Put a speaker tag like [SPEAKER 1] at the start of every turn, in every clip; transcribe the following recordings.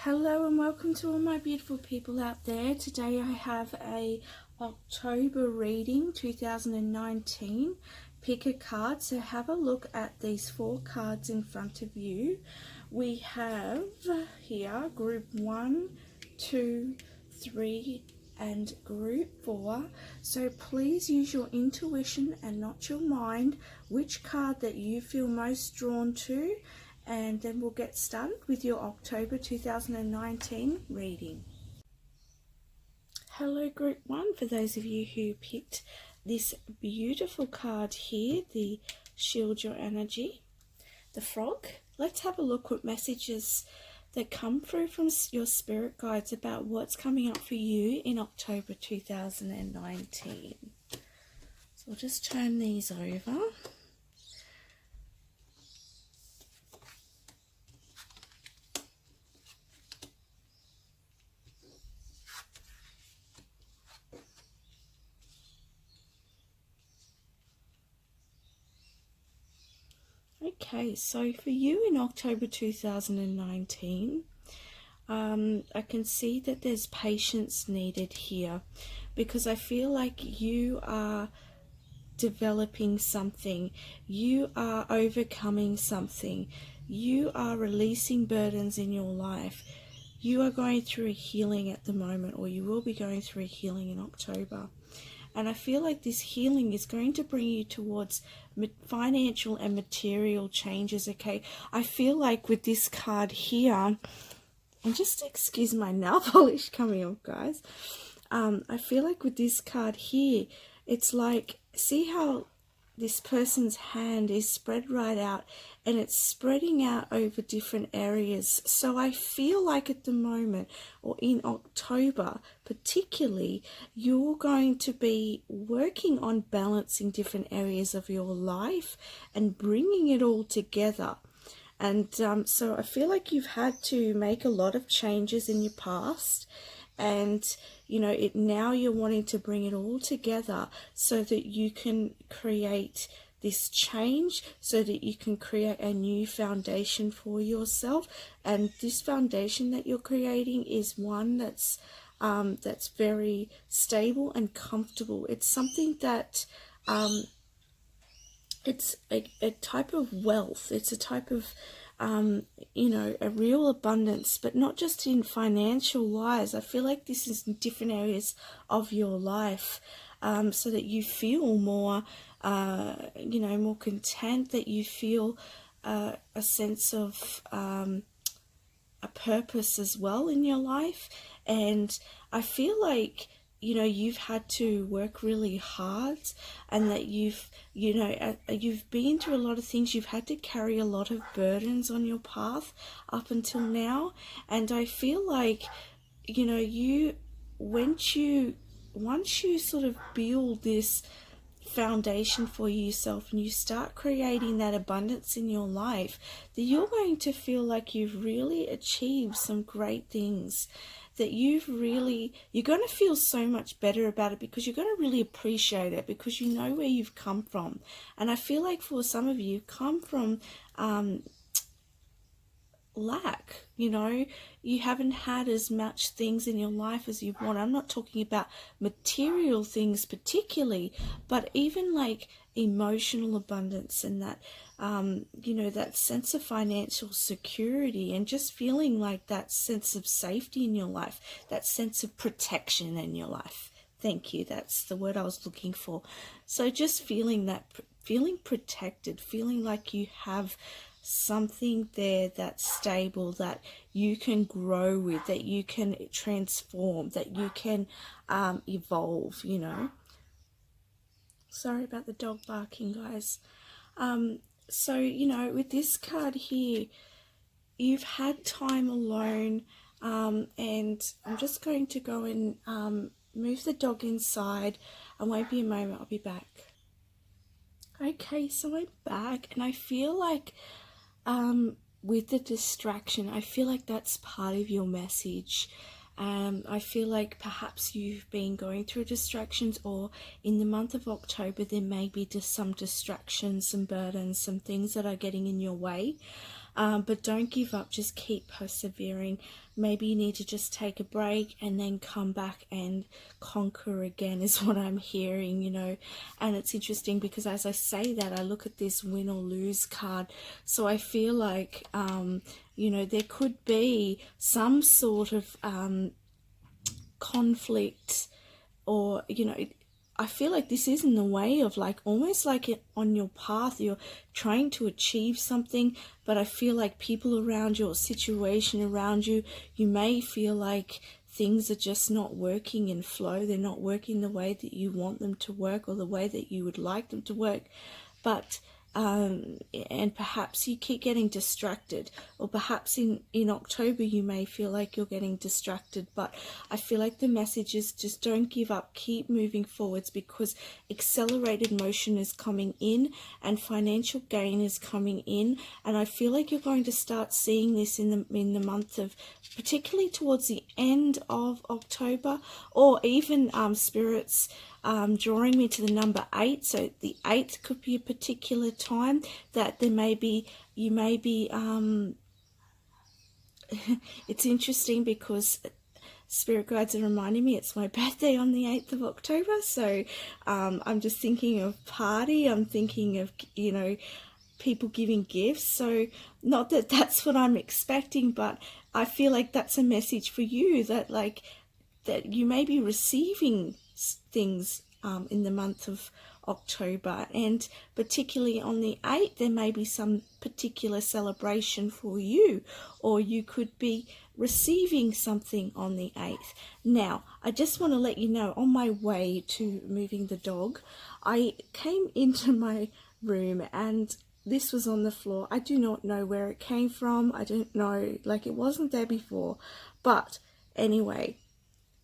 [SPEAKER 1] Hello and welcome to all my beautiful people out there. Today I have a October reading 2019. Pick a card. So have a look at these 4 cards in front of you. We have here group 1, 2, 3 and group 4. So please use your intuition and not your mind, which card that you feel most drawn to, and then we'll get started with your October 2019 reading. Hello group 1, for those of you who picked this beautiful card here, the Shield Your Energy, the frog. Let's have a look at messages that come through from your spirit guides about what's coming up for you in October 2019. So I'll just turn these over. Okay, so for you in October 2019, I can see that there's patience needed here, because I feel like you are developing something, you are overcoming something, you are releasing burdens in your life. You are going through a healing at the moment, or you will be going through a healing in October. And I feel like this healing is going to bring you towards financial and material changes, okay? I feel like with this card here, and just excuse my nail polish coming off, guys. I feel like with this card here, it's like, see how this person's hand is spread right out, and it's spreading out over different areas. So I feel like at the moment, or in October particularly, you're going to be working on balancing different areas of your life and bringing it all together. And so I feel like you've had to make a lot of changes in your past, and now you're wanting to bring it all together so that you can create this change, so that you can create a new foundation for yourself. And this foundation that you're creating is one that's very stable and comfortable. It's something that it's a type of wealth. It's a type of a real abundance, but not just in financial wise. I feel like this is in different areas of your life, so that you feel more, more content, that you feel a sense of a purpose as well in your life. And I feel like you've had to work really hard, and that you've been through a lot of things. You've had to carry a lot of burdens on your path up until now. And I feel like, once you sort of build this foundation for yourself and you start creating that abundance in your life, that you're going to feel like you've really achieved some great things, that you're going to feel so much better about it, because you're going to really appreciate it, because you know where you've come from. And I feel like for some of you, you've come from lack. You haven't had as much things in your life as you want. I'm not talking about material things particularly, but even like emotional abundance, and that that sense of financial security, and just feeling like that sense of safety in your life, that sense of protection in your life. Thank you, that's the word I was looking for. So just feeling protected, feeling like you have something there that's stable, that you can grow with, that you can transform, that you can evolve. Sorry about the dog barking, guys. So with this card here, you've had time alone, and I'm just going to go and move the dog inside. I won't be a moment, I'll be back. Okay, so I'm back, and I feel like with the distraction, I feel like that's part of your message. I feel like perhaps you've been going through distractions, or in the month of October there may be just some distractions, some burdens, some things that are getting in your way. but don't give up. Just keep persevering. Maybe you need to just take a break and then come back and conquer again, is what I'm hearing, you know. And it's interesting because as I say that, I look at this win or lose card. So I feel like, you know, there could be some sort of conflict, or, you know, I feel like this is in the way of, like, almost like it on your path, you're trying to achieve something, but I feel like people around you or situation around you, you may feel like things are just not working in flow. They're not working the way that you want them to work or the way that you would like them to work. But and perhaps you keep getting distracted, or perhaps in October you may feel like you're getting distracted, but I feel like the message is just don't give up, keep moving forwards, because accelerated motion is coming in and financial gain is coming in. And I feel like you're going to start seeing this in the month of, particularly towards the end of October, or even spirits drawing me to the number 8. So the 8th could be a particular time that there may be, you may be, it's interesting because spirit guides are reminding me it's my birthday on the 8th of October. So I'm just thinking of party. I'm thinking of, you know, people giving gifts. So not that that's what I'm expecting, but I feel like that's a message for you, that like that you may be receiving things in the month of October, and particularly on the 8th there may be some particular celebration for you, or you could be receiving something on the 8th. Now I just want to let you know, on my way to moving the dog, I came into my room and this was on the floor. I do not know where it came from. I don't know, like, it wasn't there before, but anyway,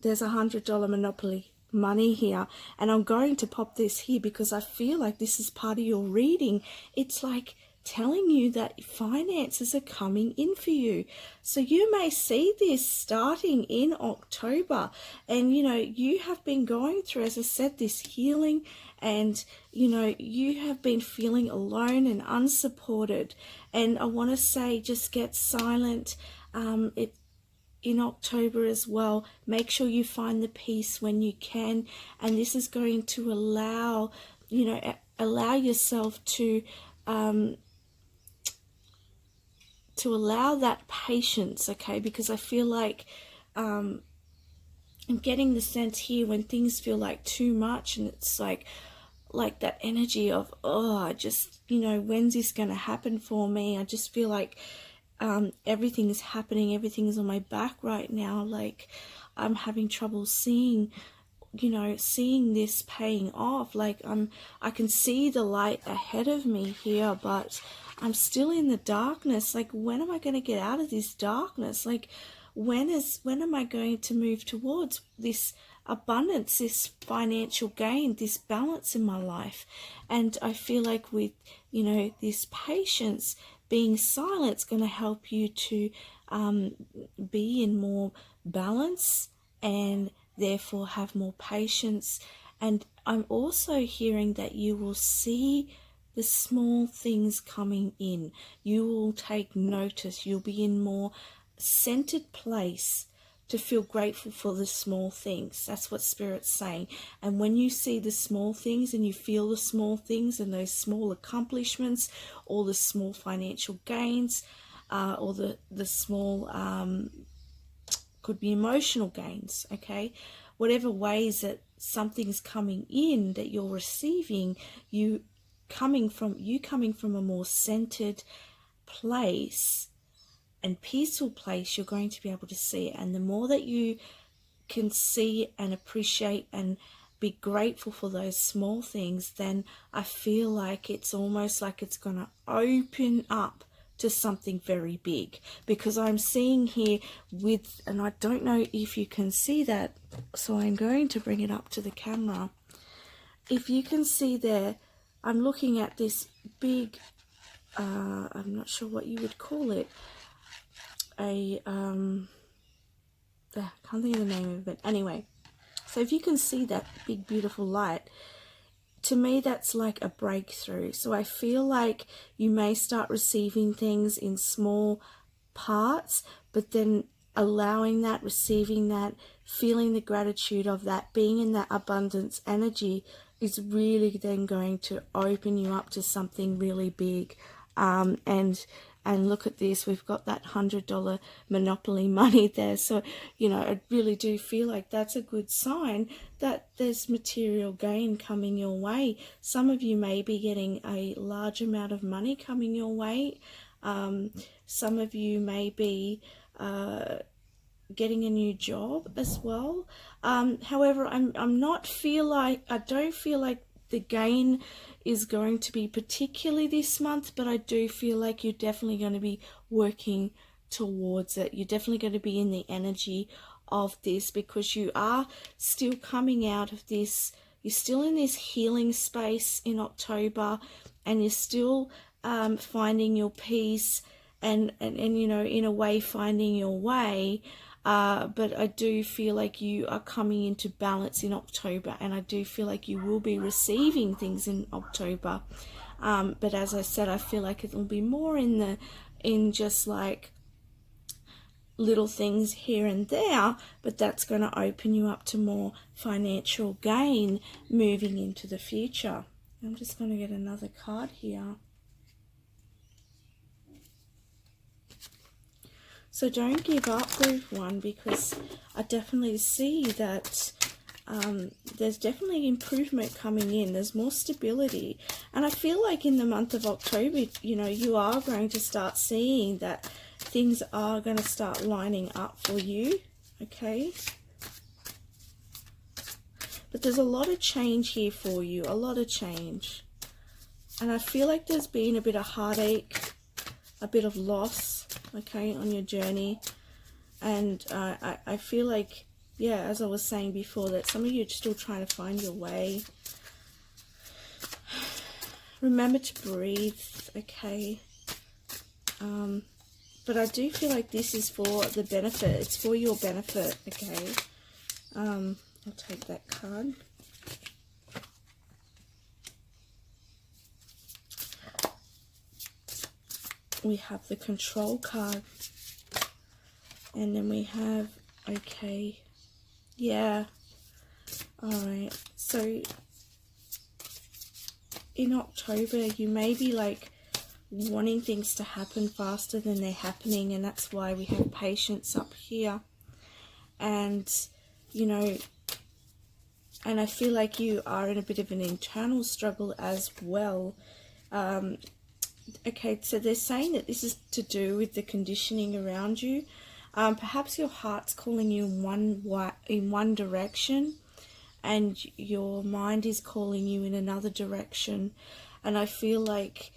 [SPEAKER 1] there's $100 Monopoly money here, and I'm going to pop this here because I feel like this is part of your reading. It's like telling you that finances are coming in for you. So you may see this starting in October, and you know, you have been going through, as I said, this healing, and you know, you have been feeling alone and unsupported, and I want to say, just get silent. In October as well, make sure you find the peace when you can, and this is going to allow, you know, allow yourself to allow that patience, okay? Because I feel like I'm getting the sense here when things feel like too much, and it's like that energy of, oh, I just, you know, when's this going to happen for me? I just feel like everything is happening, everything is on my back right now. Like, I'm having trouble seeing, you know, seeing this paying off. Like, I can see the light ahead of me here, but I'm still in the darkness. Like, when am I going to get out of this darkness? Like, when am I going to move towards this abundance, this financial gain, this balance in my life? And I feel like with, you know, this patience, being silent is going to help you to be in more balance and therefore have more patience. And I'm also hearing that you will see the small things coming in. You will take notice. You'll be in more centered place to feel grateful for the small things. That's what Spirit's saying. And when you see the small things and you feel the small things and those small accomplishments, or the small financial gains, or the small, could be emotional gains, okay? Whatever ways that something's coming in that you're receiving, you coming from a more centered place and peaceful place, you're going to be able to see it. And the more that you can see and appreciate and be grateful for those small things, then I feel like it's almost like it's going to open up to something very big. Because I'm seeing here with, and I don't know if you can see that, so I'm going to bring it up to the camera. If you can see there, I'm looking at this big, I'm not sure what you would call it, I can't think of the name of it. Anyway, so if you can see that big beautiful light, to me, that's like a breakthrough. So I feel like you may start receiving things in small parts, but then allowing that, receiving that, feeling the gratitude of that, being in that abundance energy is really then going to open you up to something really big. And look at this, we've got that $100 Monopoly money there. So, you know, I really do feel like that's a good sign that there's material gain coming your way. Some of you may be getting a large amount of money coming your way. Some of you may be getting a new job as well. However, I don't feel like the gain is going to be particularly this month, but I do feel like you're definitely going to be working towards it. You're definitely going to be in the energy of this, because you are still coming out of this. You're still in this healing space in October, and you're still finding your peace and you know, in a way finding your way. But I do feel like you are coming into balance in October, and I do feel like you will be receiving things in October. But as I said, I feel like it will be more in just like little things here and there, but that's going to open you up to more financial gain moving into the future. I'm just going to get another card here. So don't give up, Group 1, because I definitely see that there's definitely improvement coming in. There's more stability. And I feel like in the month of October, you know, you are going to start seeing that things are going to start lining up for you, okay? But there's a lot of change here for you, a lot of change. And I feel like there's been a bit of heartache, a bit of loss, okay, on your journey. And I feel like, yeah, as I was saying before, that some of you are still trying to find your way. Remember to breathe, okay? But I do feel like this is for the benefit. It's for your benefit, okay? I'll take that card. We have the Control card. And then we have, okay, yeah, alright, so in October you may be like wanting things to happen faster than they're happening, and that's why we have patience up here. And you know, and I feel like you are in a bit of an internal struggle as well. Okay, so they're saying that this is to do with the conditioning around you. Perhaps your heart's calling you in one direction, and your mind is calling you in another direction. And I feel like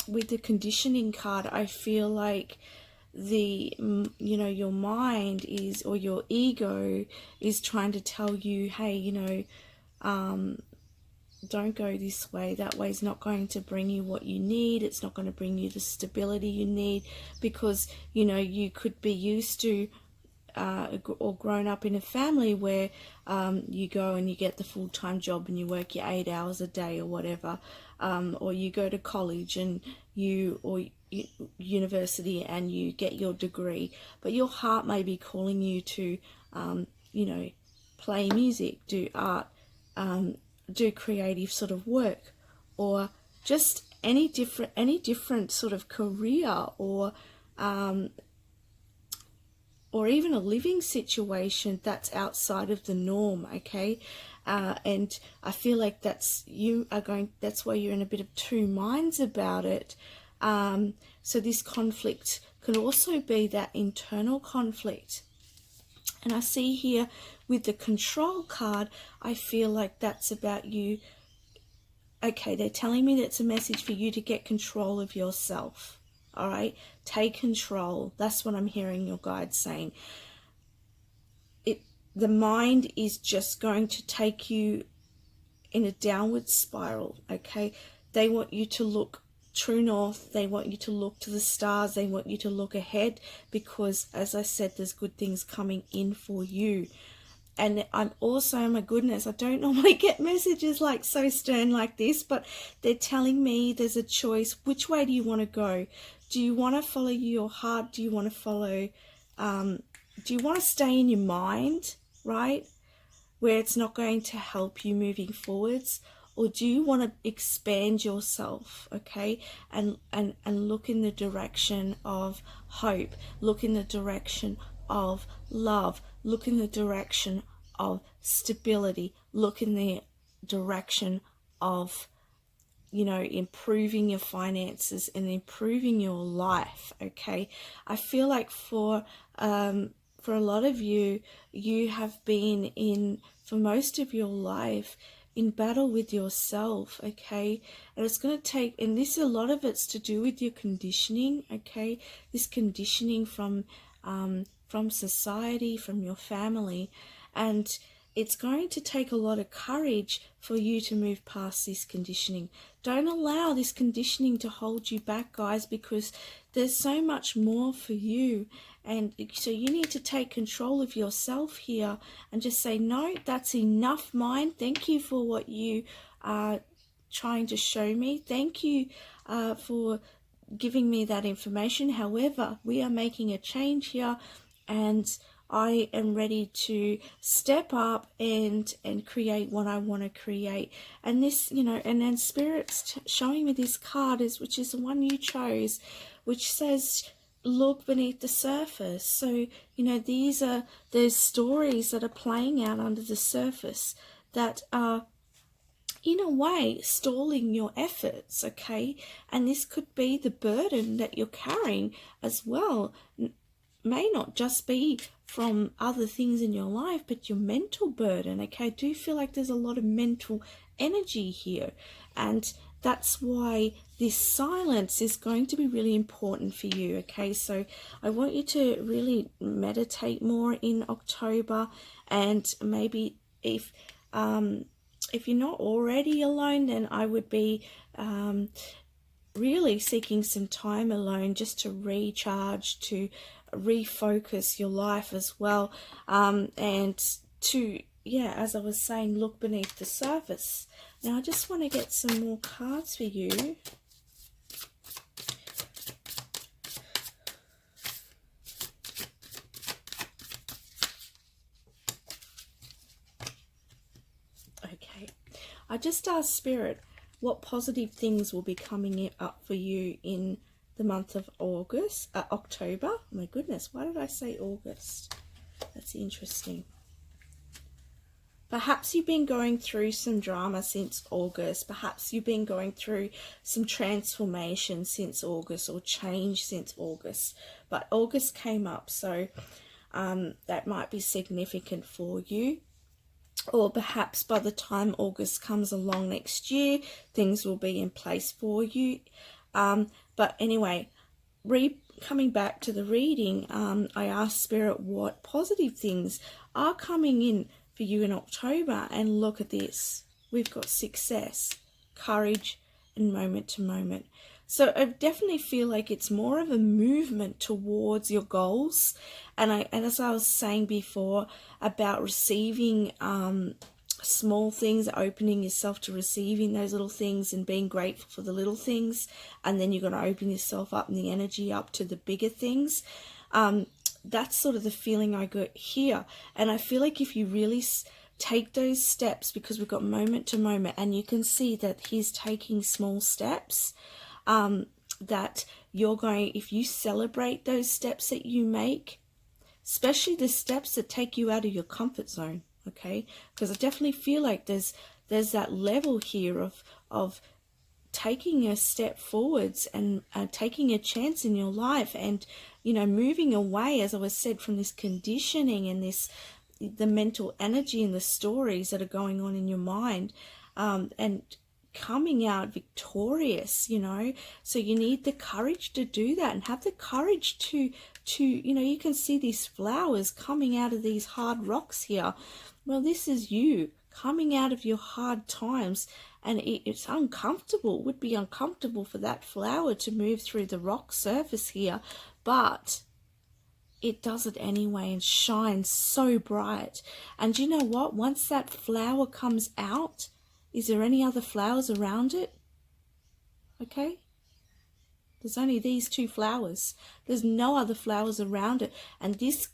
[SPEAKER 1] with the conditioning card, I feel like you know, your mind is, or your ego is trying to tell you, hey, you know, don't go this way. That way is not going to bring you what you need. It's not going to bring you the stability you need, because, you know, you could be used to or grown up in a family where you go and you get the full-time job and you work your 8 hours a day or whatever, or you go to college and university and you get your degree, but your heart may be calling you to you know, play music, do art, do creative sort of work, or just any different sort of career, or even a living situation that's outside of the norm, okay? And I feel like that's why you're in a bit of two minds about it. So this conflict can also be that internal conflict. And I see here with the Control card, I feel like that's about you. Okay, they're telling me that's a message for you to get control of yourself. All right, take control. That's what I'm hearing your guides saying. The mind is just going to take you in a downward spiral, okay? They want you to look true north. They want you to look to the stars. They want you to look ahead, because, as I said, there's good things coming in for you. And I'm also, oh my goodness, I don't normally get messages like so stern like this, but they're telling me there's a choice. Which way do you want to go? Do you want to follow your heart? Do you want to follow, do you want to stay in your mind, right? Where it's not going to help you moving forwards? Or do you want to expand yourself, okay, and look in the direction of hope, look in the direction of love, look in the direction of stability, look in the direction of, you know, improving your finances and improving your life, okay? I feel like for a lot of you, you have been in, for most of your life, in battle with yourself, okay? And it's going to take, and this, a lot of it's to do with your conditioning, okay? This conditioning from society, from your family, and it's going to take a lot of courage for you to move past this conditioning. Don't allow this conditioning to hold you back, guys, because there's so much more for you. And so you need to take control of yourself here and just say, no, that's enough, mind. Thank you for what you are trying to show me. Thank you for giving me that information. However, we are making a change here, and I am ready to step up and create what I want to create. And this, you know, and then Spirit's showing me this card, which is the one you chose, which says, look beneath the surface. So, you know, there's stories that are playing out under the surface that are, in a way, stalling your efforts, okay? And this could be the burden that you're carrying as well. May not just be from other things in your life, but your mental burden, okay? I do feel like there's a lot of mental energy here, and that's why this silence is going to be really important for you, okay? So I want you to really meditate more in October, and maybe if you're not already alone, then I would be really seeking some time alone just to recharge, to refocus your life as well, and to, yeah, as I was saying, look beneath the surface. Now I just want to get some more cards for you. Okay, I just asked Spirit what positive things will be coming up for you in the month of October. Oh my goodness, why did I say August? That's interesting. Perhaps you've been going through some drama since August. Perhaps you've been going through some transformation since August, or change since August. But August came up, so that might be significant for you. Or perhaps by the time August comes along next year, things will be in place for you. But anyway, coming back to the reading, I asked Spirit what positive things are coming in for you in October, and look at this. We've got success, courage, and moment to moment. So I definitely feel like it's more of a movement towards your goals. And as I was saying before about receiving small things, opening yourself to receiving those little things and being grateful for the little things, and then you're going to open yourself up and the energy up to the bigger things. That's sort of the feeling I got here. And I feel like if you really take those steps, because we've got moment to moment, and you can see that he's taking small steps, that you're going, if you celebrate those steps that you make, especially the steps that take you out of your comfort zone, okay? Because I definitely feel like there's that level here of taking a step forwards and taking a chance in your life, and, you know, moving away, as I was said, from this conditioning and the mental energy and the stories that are going on in your mind, and coming out victorious, you know. So you need the courage to do that, and have the courage to you know, you can see these flowers coming out of these hard rocks here. Well, this is you coming out of your hard times, and it's uncomfortable. It would be uncomfortable for that flower to move through the rock surface here, but it does it anyway and shines so bright. And you know what? Once that flower comes out, is there any other flowers around it? Okay. There's only these two flowers. There's no other flowers around it. And this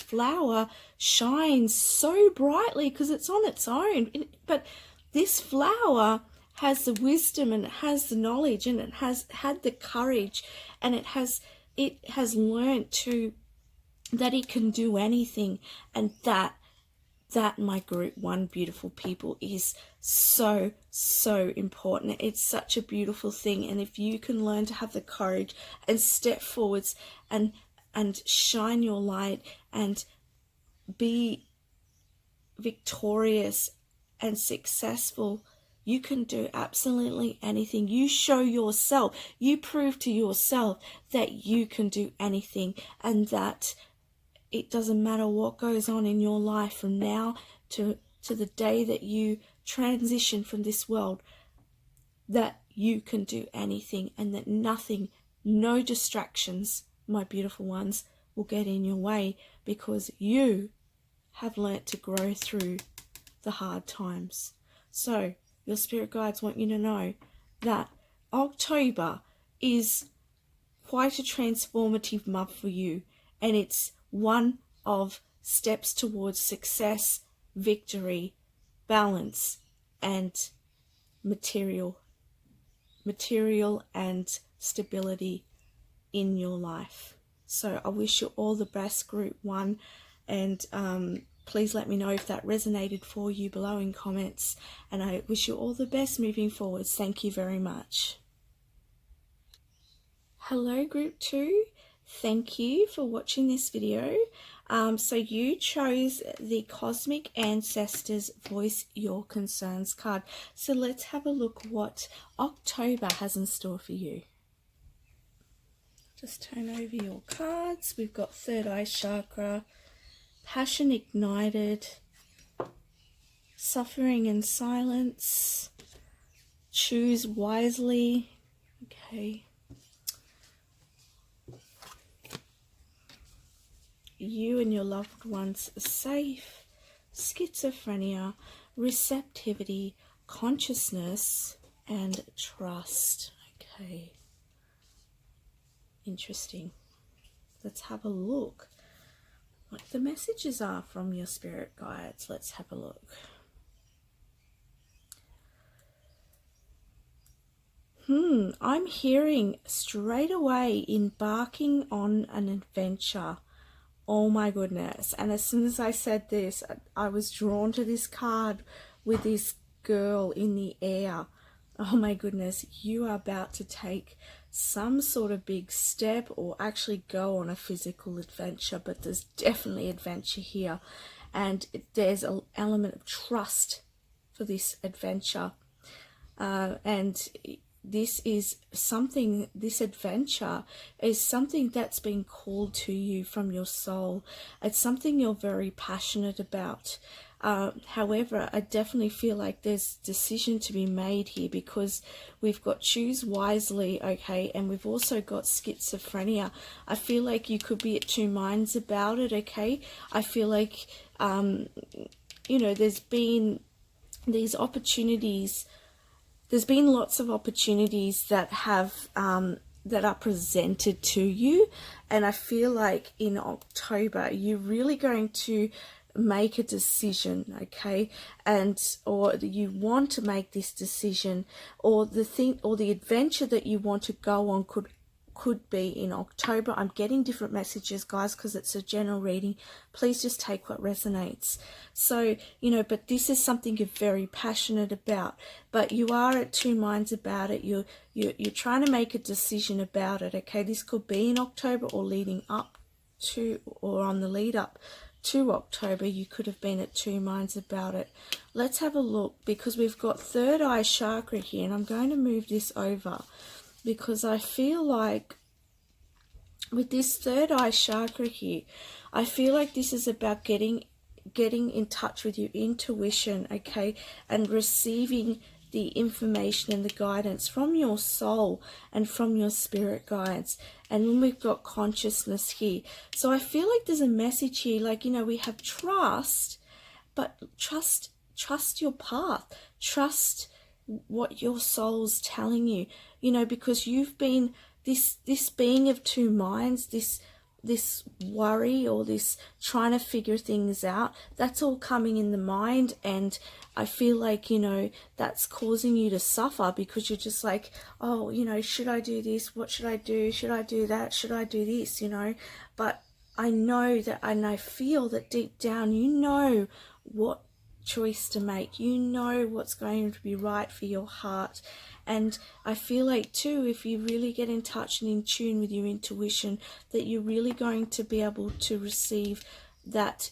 [SPEAKER 1] flower shines so brightly because it's on its own. But this flower has the wisdom, and it has the knowledge, and it has had the courage, and it has learned that it can do anything. And that, my group one, beautiful people, is so important. It's such a beautiful thing. And if you can learn to have the courage and step forwards and shine your light and be victorious and successful, you can do absolutely anything. You show yourself, you prove to yourself that you can do anything, and that it doesn't matter what goes on in your life from now to the day that you transition from this world, that you can do anything, and that nothing, no distractions, my beautiful ones, will get in your way, because you have learnt to grow through the hard times. So your spirit guides want you to know that October is quite a transformative month for you, and it's one of steps towards success, victory, balance, and material and stability in your life. So I wish you all the best, group one, and please let me know if that resonated for you below in comments, and I wish you all the best moving forwards. Thank you very much. Hello group 2, thank you for watching this video. So you chose the Cosmic Ancestors Voice Your Concerns card. So let's have a look what October has in store for you. Just turn over your cards. We've got Third Eye Chakra, Passion Ignited, Suffering in Silence, Choose Wisely. Okay. You and your loved ones are safe, schizophrenia, receptivity, consciousness, and trust. Okay. Interesting. Let's have a look what the messages are from your spirit guides. Let's have a look. I'm hearing straight away embarking on an adventure. Oh my goodness. And as soon as I said this, I was drawn to this card with this girl in the air. Oh my goodness, you are about to take some sort of big step, or actually go on a physical adventure, but there's definitely adventure here. And there's an element of trust for this adventure. And this adventure is something that's been called to you from your soul. It's something you're very passionate about. However, I definitely feel like there's decision to be made here, because we've got choose wisely, okay, and we've also got schizophrenia. I feel like you could be at two minds about it, okay. I feel like, you know, there's been these opportunities. There's been lots of opportunities that have that are presented to you, and I feel like in October you're really going to make a decision, okay, or you want to make this decision, or the adventure that you want to go on could be in October. I'm getting different messages, guys, because it's a general reading. Please just take what resonates. So, you know, but this is something you're very passionate about, but you are at two minds about it. You're trying to make a decision about it, okay. This could be in October, or leading up to, or on the lead up to October. You could have been at two minds about it. Let's have a look, because we've got Third Eye Chakra here, and I'm going to move this over, because I feel like with this Third Eye Chakra here, I feel like this is about getting in touch with your intuition, okay, and receiving the information and the guidance from your soul and from your spirit guides. And then we've got consciousness here. So I feel like there's a message here, like, you know, we have trust, but trust your path. Trust what your soul's telling you, you know, because you've been this being of two minds, this worry or this trying to figure things out, that's all coming in the mind. And I feel like, you know, that's causing you to suffer, because you're just like, oh, you know, should I do this? What should I do? Should I do that? Should I do this? You know, but I know that, and I feel that deep down, you know what choice to make. You know what's going to be right for your heart. And I feel like too, if you really get in touch and in tune with your intuition, that you're really going to be able to receive that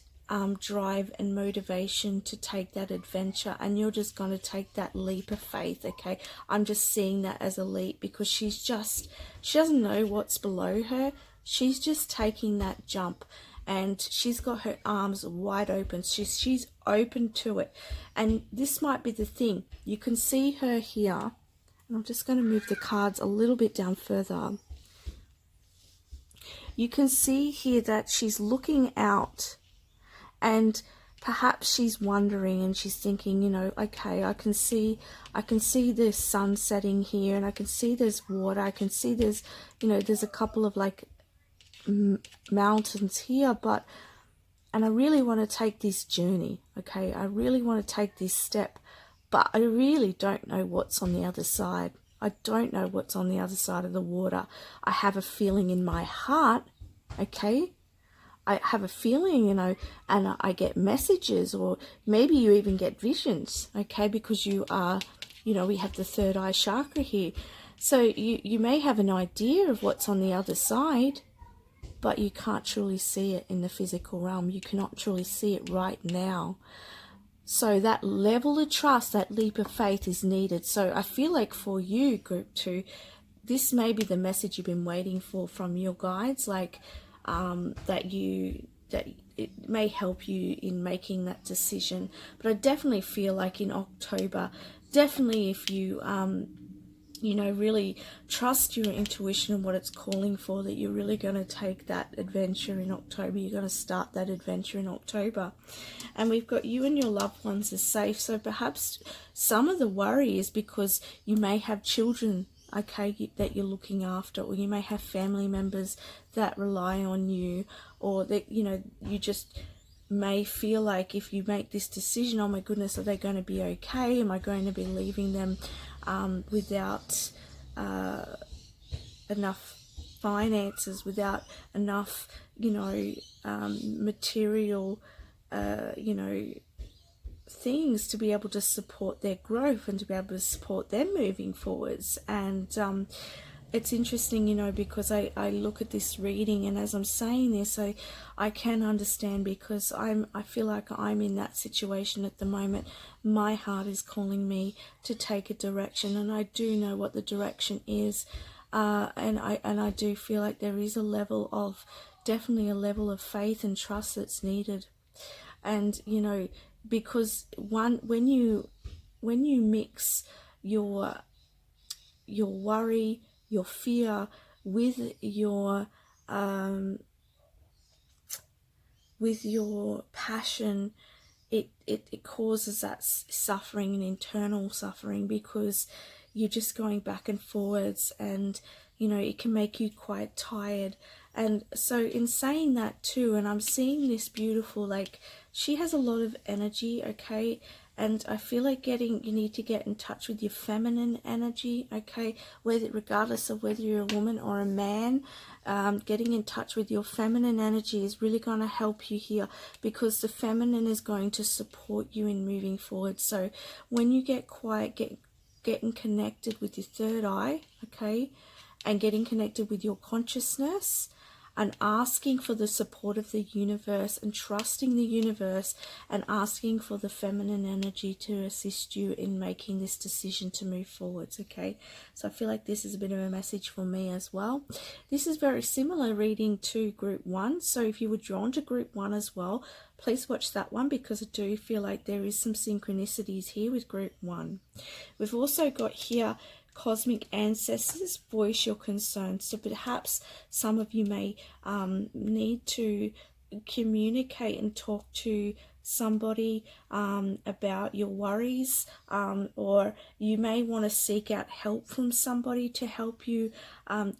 [SPEAKER 1] drive and motivation to take that adventure, and you're just going to take that leap of faith. Okay, I'm just seeing that as a leap, because she doesn't know what's below her. She's just taking that jump, and she's got her arms wide open. She's open to it. And this might be the thing. You can see her here. And I'm just going to move the cards a little bit down further. You can see here that she's looking out, and perhaps she's wondering, and she's thinking, you know, okay, I can see the sun setting here, and I can see there's water. I can see there's, you know, there's a couple of like mountains here, and I really want to take this journey. Okay, I really want to take this step, but I really don't know what's on the other side. I don't know what's on the other side of the water. I have a feeling in my heart, okay? I have a feeling, you know, and I get messages, or maybe you even get visions, okay? Because you are, you know, we have the third eye chakra here. So you may have an idea of what's on the other side, but you can't truly see it in the physical realm. You cannot truly see it right now. So that level of trust, that leap of faith is needed. So I feel like for you, group 2, this may be the message you've been waiting for from your guides, like that it may help you in making that decision. But I definitely feel like in October, definitely if you you know, really trust your intuition and what it's calling for, that you're really going to take that adventure in October. You're going to start that adventure in October. And we've got you and your loved ones are safe. So perhaps some of the worry is because you may have children, okay, that you're looking after, or you may have family members that rely on you, or that, you know, you just may feel like if you make this decision, oh my goodness, are they going to be okay? Am I going to be leaving them without enough finances, without enough, you know, material, you know, things to be able to support their growth and to be able to support them moving forwards. And it's interesting, you know, because I look at this reading, and as I'm saying this, I can understand, because I feel like I'm in that situation at the moment. My heart is calling me to take a direction, and I do know what the direction is, and I do feel like there is definitely a level of faith and trust that's needed. And, you know, because when you mix your worry, your fear with your passion, it causes that suffering and internal suffering, because you're just going back and forwards, and, you know, it can make you quite tired. And so in saying that too, and I'm seeing this beautiful, like, she has a lot of energy, okay? And I feel like you need to get in touch with your feminine energy, okay? Regardless of whether you're a woman or a man, getting in touch with your feminine energy is really going to help you here, because the feminine is going to support you in moving forward. So when you get quiet, getting connected with your third eye, okay? And getting connected with your consciousness, and asking for the support of the universe and trusting the universe and asking for the feminine energy to assist you in making this decision to move forwards. Okay, so I feel like this is a bit of a message for me as well. This is very similar reading to group 1, so if you were drawn to group 1 as well, please watch that one, because I do feel like there is some synchronicities here with group 1. We've also got here cosmic ancestors, voice your concerns. So perhaps some of you may need to communicate and talk to somebody about your worries, or you may want to seek out help from somebody to help you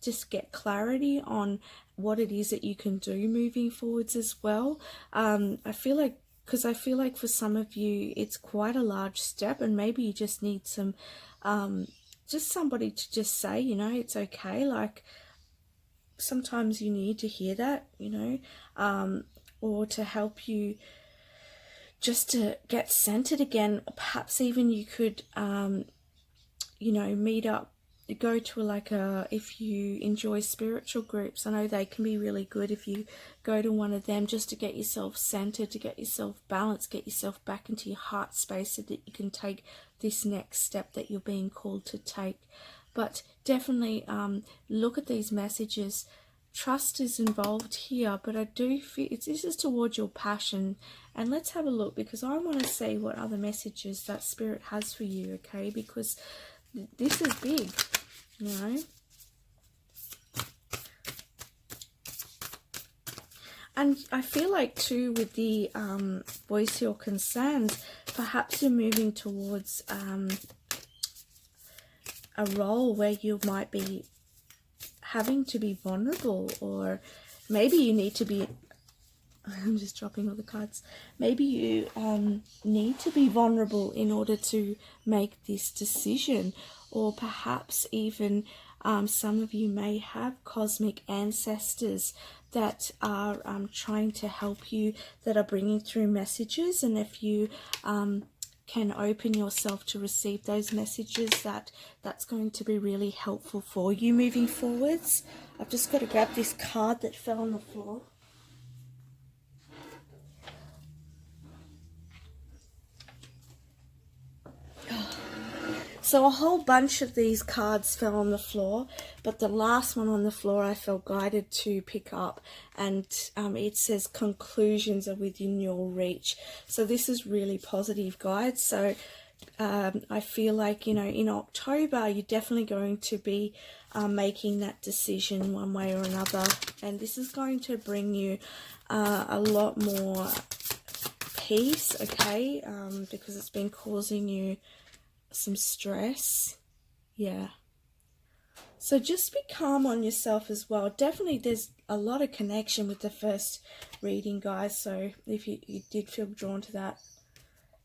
[SPEAKER 1] just get clarity on what it is that you can do moving forwards as well. I feel like for some of you it's quite a large step, and maybe you just need some just somebody to just say, you know, it's okay. Like sometimes you need to hear that, you know, or to help you just to get centered again. Perhaps even you could you know, meet up, go to like if you enjoy spiritual groups, I know they can be really good. If you go to one of them just to get yourself centered, to get yourself balanced, get yourself back into your heart space so that you can take this next step that you're being called to take. But definitely look at these messages. Trust is involved here, but I do feel this is towards your passion. And let's have a look, because I want to see what other messages that Spirit has for you, okay? Because this is big, you know. And I feel like too with the voice your concerns, perhaps you're moving towards a role where you might be having to be vulnerable, or maybe you need to be, I'm just dropping all the cards, maybe you need to be vulnerable in order to make this decision, or perhaps even some of you may have cosmic ancestors that are trying to help you, that are bringing through messages, and if you can open yourself to receive those messages, that's going to be really helpful for you moving forwards. I've just got to grab this card that fell on the floor. So a whole bunch of these cards fell on the floor, but the last one on the floor I felt guided to pick up, and it says conclusions are within your reach. So this is really positive, guys. So I feel like, you know, in October you're definitely going to be making that decision one way or another, and this is going to bring you a lot more peace, okay, because it's been causing you some stress. Yeah, so just be calm on yourself as well. Definitely there's a lot of connection with the first reading, guys, so if you did feel drawn to that,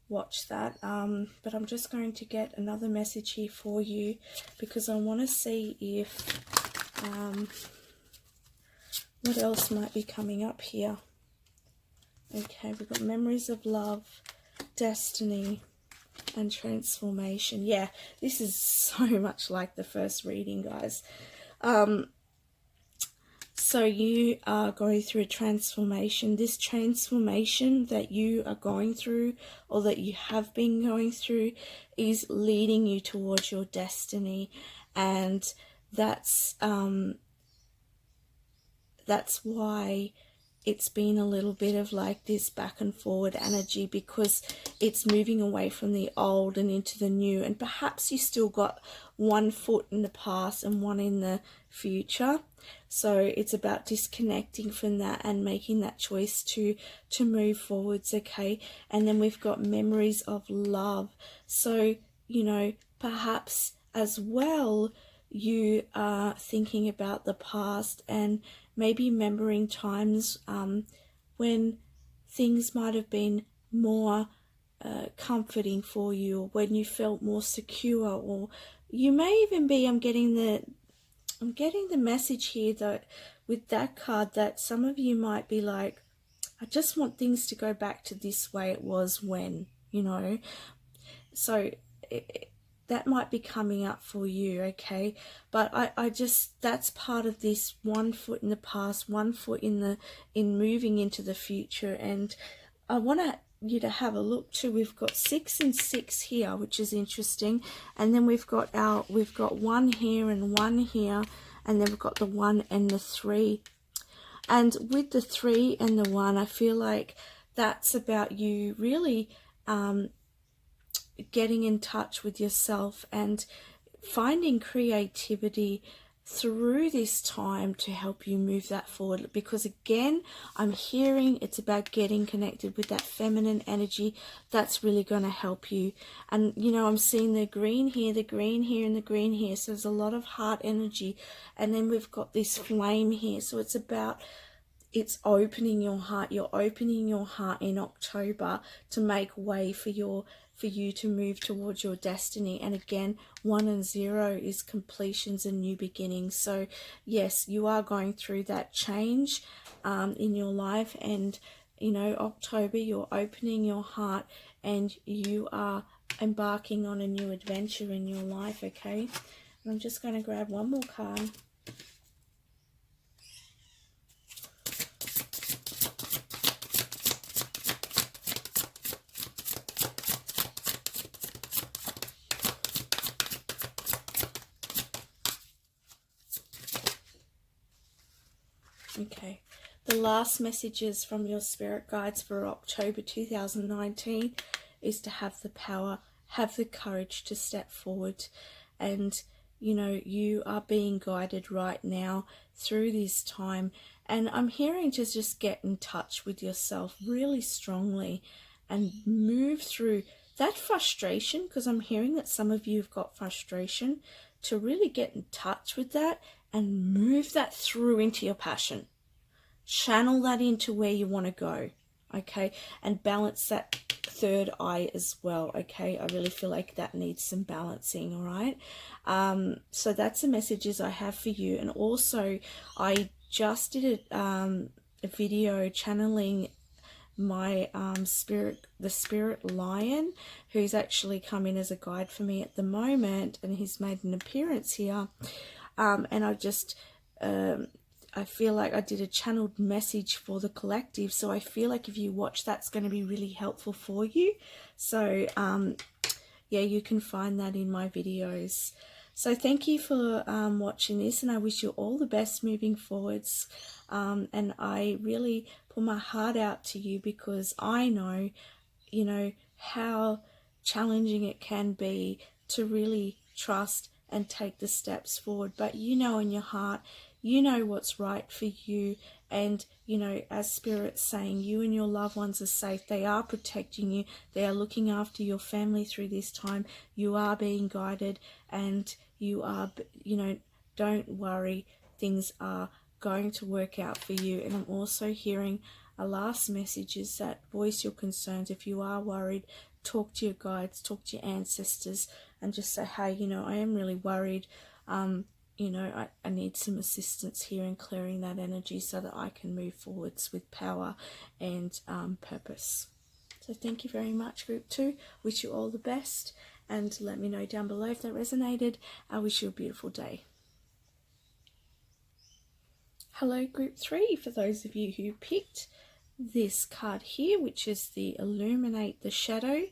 [SPEAKER 1] watch that. But I'm just going to get another message here for you, because I want to see if what else might be coming up here. Okay, we've got memories of love, destiny, and transformation. Yeah, this is so much like the first reading, guys. So you are going through a transformation. This transformation that you are going through, or that you have been going through, is leading you towards your destiny, and that's why it's been a little bit of like this back and forward energy, because it's moving away from the old and into the new, and perhaps you still got one foot in the past and one in the future. So it's about disconnecting from that and making that choice to move forwards, okay? And then we've got memories of love. So, you know, perhaps as well you are thinking about the past and maybe remembering times when things might have been more comforting for you, or when you felt more secure, or you may even be, I'm getting the message here that with that card, that some of you might be like, I just want things to go back to this way it was when, you know. So that might be coming up for you, okay? But I just, that's part of this, one foot in the past, one foot in moving into the future. And I want you to have a look too. We've got 6 and 6 here, which is interesting. And then we've got 1 here and 1 here, and then we've got the 1 and the 3. And with the 3 and the 1, I feel like that's about you really getting in touch with yourself and finding creativity through this time to help you move that forward. Because again, I'm hearing it's about getting connected with that feminine energy. That's really going to help you. And you know, I'm seeing the green here, the green here, and the green here. So there's a lot of heart energy. And then we've got this flame here. So it's about, it's opening your heart. You're opening your heart in October to make way for you to move towards your destiny. And again, 1 and 0 is completions and new beginnings. So yes, you are going through that change in your life. And you know, October, you're opening your heart and you are embarking on a new adventure in your life, okay? And I'm just going to grab one more card. Okay, the last messages from your spirit guides for October 2019 is to have the power, have the courage to step forward. And you know, you are being guided right now through this time. And I'm hearing to just get in touch with yourself really strongly and move through that frustration, because I'm hearing that some of you have got frustration, to really get in touch with that and move that through into your passion. Channel that into where you want to go, okay? And balance that third eye as well, okay? I really feel like that needs some balancing, all right? So that's the messages I have for you. And also, I just did a video channeling my the spirit lion, who's actually come in as a guide for me at the moment, and he's made an appearance here. And I just I feel like I did a channeled message for the collective, so I feel like if you watch, that's going to be really helpful for you. So yeah, you can find that in my videos. So thank you for watching this, and I wish you all the best moving forwards. And I really put my heart out to you, because I know, you know, how challenging it can be to really trust and take the steps forward. But you know in your heart, you know what's right for you. And you know, as Spirit's saying, you and your loved ones are safe. They are protecting you. They are looking after your family through this time. You are being guided, and you are, you know, don't worry. Things are going to work out for you. And I'm also hearing a last message is that voice your concerns. If you are worried, talk to your guides, talk to your ancestors, and just say, hey, you know, I am really worried. You know, I need some assistance here in clearing that energy so that I can move forwards with power and purpose. So thank you very much, Group 2. Wish you all the best, and let me know down below if that resonated. I wish you a beautiful day. Hello, Group 3. For those of you who picked this card here, which is the Illuminate the Shadow,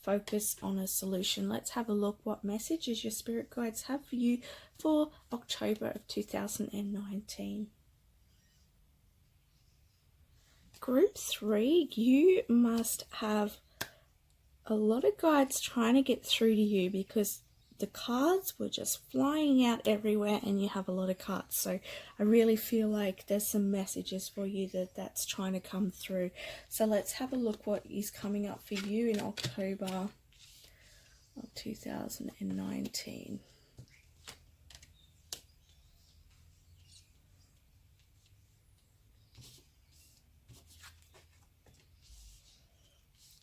[SPEAKER 1] Focus on a Solution. Let's have a look what messages your spirit guides have for you for October of 2019. Group 3, you must have a lot of guides trying to get through to you, because the cards were just flying out everywhere and you have a lot of cards. So I really feel like there's some messages for you that's trying to come through. So let's have a look what is coming up for you in October of 2019.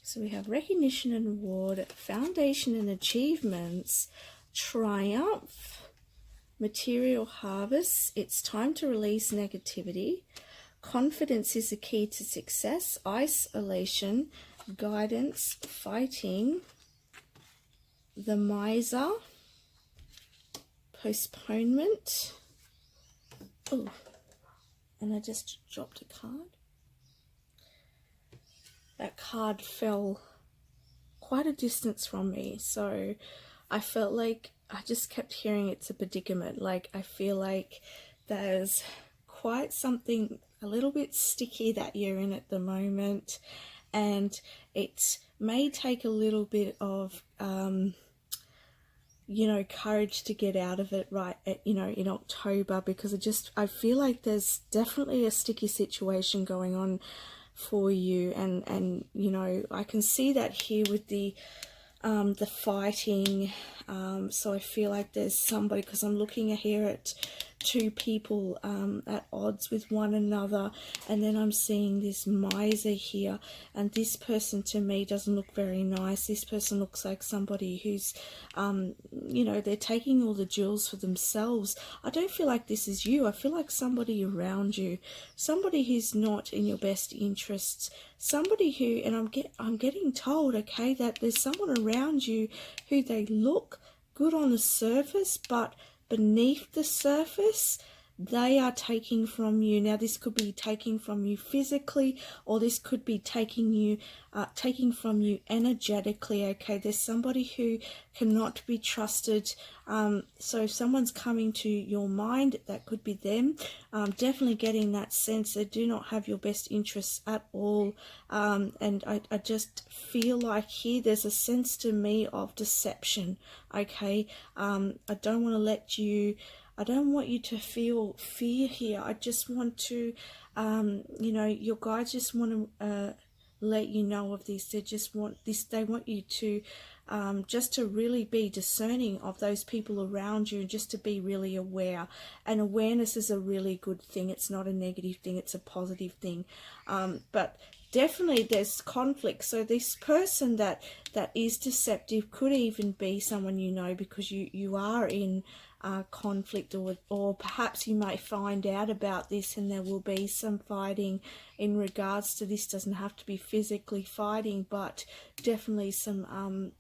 [SPEAKER 1] So we have recognition and award, foundation and achievements, triumph, material harvest. It's time to release negativity. Confidence is the key to success. Isolation, guidance, fighting, the miser, postponement. Oh, and I just dropped a card. That card fell quite a distance from me, so I felt like I just kept hearing it's a predicament. Like, I feel like there's quite something a little bit sticky that you're in at the moment, and it may take a little bit of you know, courage to get out of it right at, you know, in October, because I feel like there's definitely a sticky situation going on for you, and you know, I can see that here with the fighting. So I feel like there's somebody, because I'm looking here at two people at odds with one another, and then I'm seeing this miser here, and this person to me doesn't look very nice. This person looks like somebody who's you know, they're taking all the jewels for themselves. I don't feel like this is you. I feel like somebody around you, somebody who's not in your best interests, somebody who, and I'm getting told, okay, that there's someone around you who they look good on the surface, but beneath the surface they are taking from you. Now, this could be taking from you physically, or this could be taking from you energetically. Okay, there's somebody who cannot be trusted. So if someone's coming to your mind, that could be them. Definitely getting that sense they do not have your best interests at all. And I just feel like here there's a sense to me of deception. Okay, I don't want you to feel fear here. I just want to, you know, your guides just want to let you know of this. They just want this. They want you to just to really be discerning of those people around you, and just to be really aware. And awareness is a really good thing. It's not a negative thing. It's a positive thing. But definitely there's conflict. So this person that is deceptive could even be someone you know, because you are in conflict, or perhaps you might find out about this and there will be some fighting in regards to this. Doesn't have to be physically fighting, but definitely some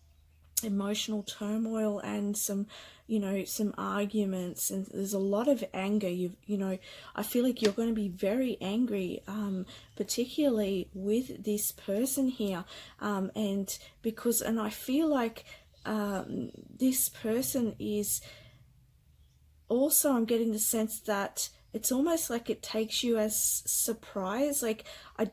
[SPEAKER 1] emotional turmoil and some, you know, some arguments, and there's a lot of anger. You know, I feel like you're going to be very angry, particularly with this person here, and I feel like this person is also, I'm getting the sense that it's almost like it takes you as surprise. Like, I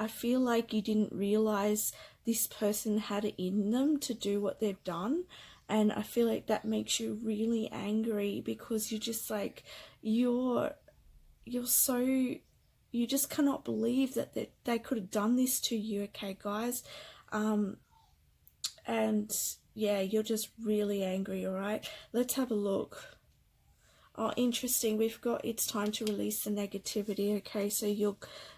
[SPEAKER 1] feel like you didn't realize this person had it in them to do what they've done. And I feel like that makes you really angry, because you're just like, you just cannot believe that they could have done this to you. Okay, guys. And yeah, you're just really angry. All right, let's have a look. Oh, interesting. We've got, it's time to release the negativity. Okay, so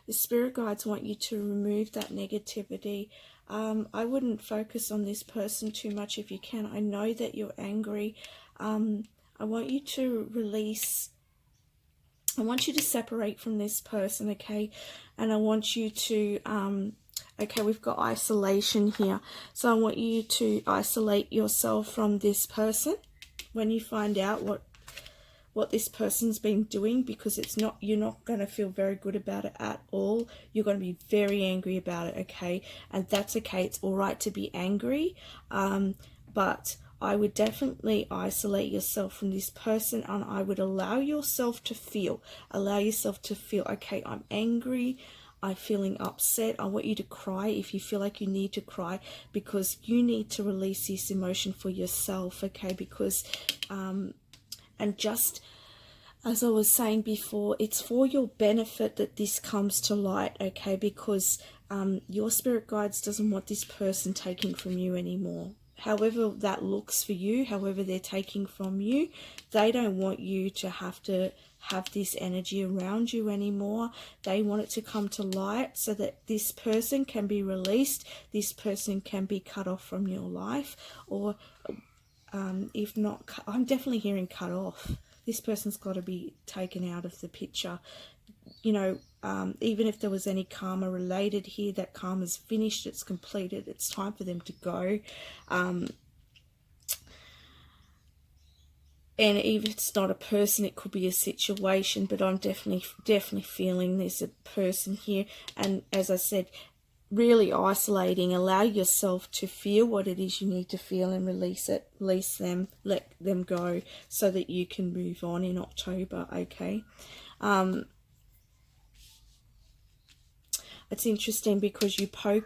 [SPEAKER 1] the spirit guides want you to remove that negativity. I wouldn't focus on this person too much if you can. I know that you're angry. I want you to release. I want you to separate from this person, okay? And I want you to, okay, we've got isolation here. So I want you to isolate yourself from this person when you find out what this person's been doing, because you're not going to feel very good about it at all. You're going to be very angry about it, okay? And that's okay. It's all right to be angry, but I would definitely isolate yourself from this person, and I would allow yourself to feel, okay, I'm angry, I'm feeling upset. I want you to cry if you feel like you need to cry, because you need to release this emotion for yourself, okay? Because and just as I was saying before, it's for your benefit that this comes to light, okay? Because your spirit guides doesn't want this person taking from you anymore. However that looks for you, however they're taking from you, they don't want you to have this energy around you anymore. They want it to come to light so that this person can be released, this person can be cut off from your life, or if not, I'm definitely hearing cut off. This person's got to be taken out of the picture. You know, even if there was any karma related here, that karma's finished, it's completed, it's time for them to go. and even if it's not a person, it could be a situation, but I'm definitely feeling there's a person here. And as I said, really isolating. Allow yourself to feel what it is you need to feel and release them, let them go, so that you can move on in October. Okay. It's interesting because you folk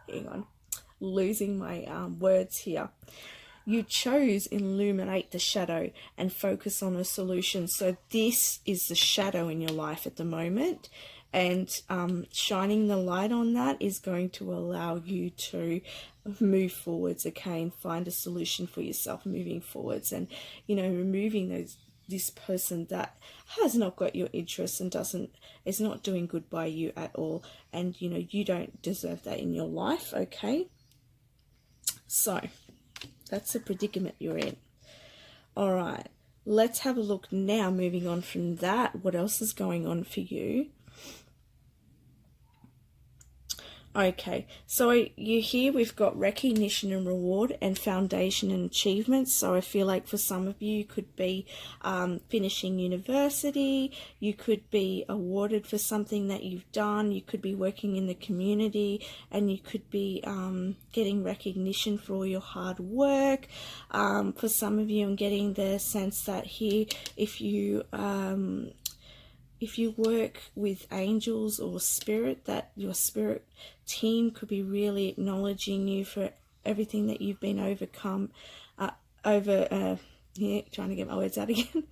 [SPEAKER 1] hang on, losing my words here. You chose illuminate the shadow and focus on a solution. So this is the shadow in your life at the moment, and shining the light on that is going to allow you to move forwards, okay, and find a solution for yourself moving forwards, and removing this person that has not got your interests and is not doing good by you at all, and you don't deserve that in your life. Okay, so that's the predicament you're in. All right, let's have a look now, moving on from that, what else is going on for you. Okay, so we've got recognition and reward and foundation and achievements. So I feel like for some of you, could be finishing university, you could be awarded for something that you've done, you could be working in the community, and you could be getting recognition for all your hard work. For some of you, I'm getting the sense that here, if you work with angels or spirit, that your spirit team could be really acknowledging you for everything that you've been trying to get my words out again.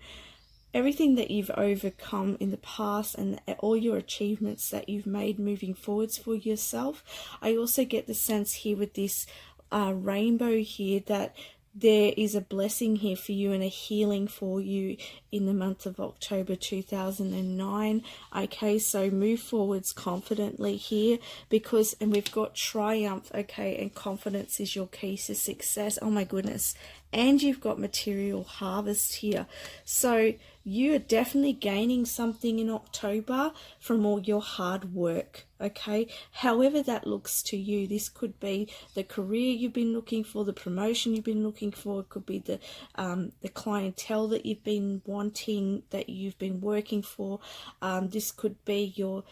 [SPEAKER 1] Everything that you've overcome in the past and all your achievements that you've made moving forwards for yourself. I also get the sense here with this rainbow here that there is a blessing here for you and a healing for you in the month of October 2009. Okay, so move forwards confidently here, and we've got triumph, okay, and confidence is your key to success. Oh my goodness. And you've got material harvest here. So you are definitely gaining something in October from all your hard work, okay? However that looks to you. This could be the career you've been looking for, the promotion you've been looking for. It could be the clientele that you've been wanting, that you've been working for. This could be your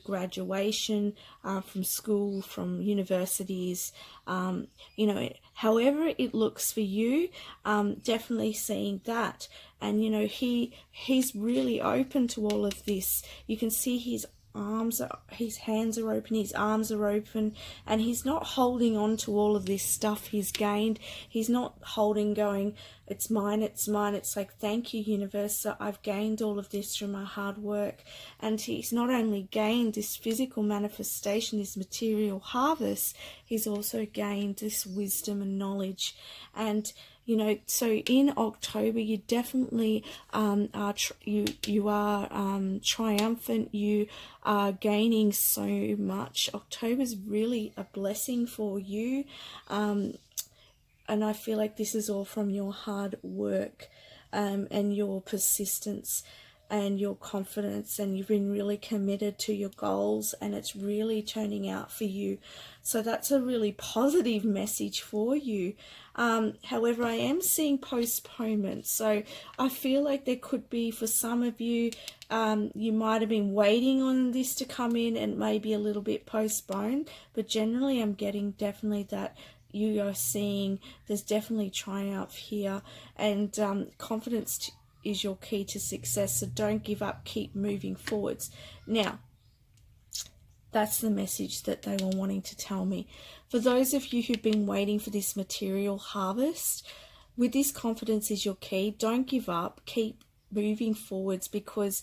[SPEAKER 1] graduation from school, from universities. However it looks for you, definitely seeing that. And he's really open to all of this. You can see his hands are open, his arms are open, and he's not holding on to all of this stuff he's gained. He's not going, it's mine, it's mine. It's like, thank you, universe, I've gained all of this through my hard work. And he's not only gained this physical manifestation, this material harvest, he's also gained this wisdom and knowledge. And so in October, you definitely are triumphant. You are gaining so much. October's really a blessing for you, and I feel like this is all from your hard work and your persistence and your confidence, and you've been really committed to your goals, and it's really turning out for you. So that's a really positive message for you. However, I am seeing postponement. So I feel like there could be, for some of you, you might have been waiting on this to come in and maybe a little bit postponed, but generally I'm getting definitely that you are seeing there's definitely triumph here, and confidence is your key to success. So don't give up, keep moving forwards. Now, that's the message that they were wanting to tell me. For those of you who've been waiting for this material harvest, with this, confidence is your key. Don't give up, keep moving forwards, because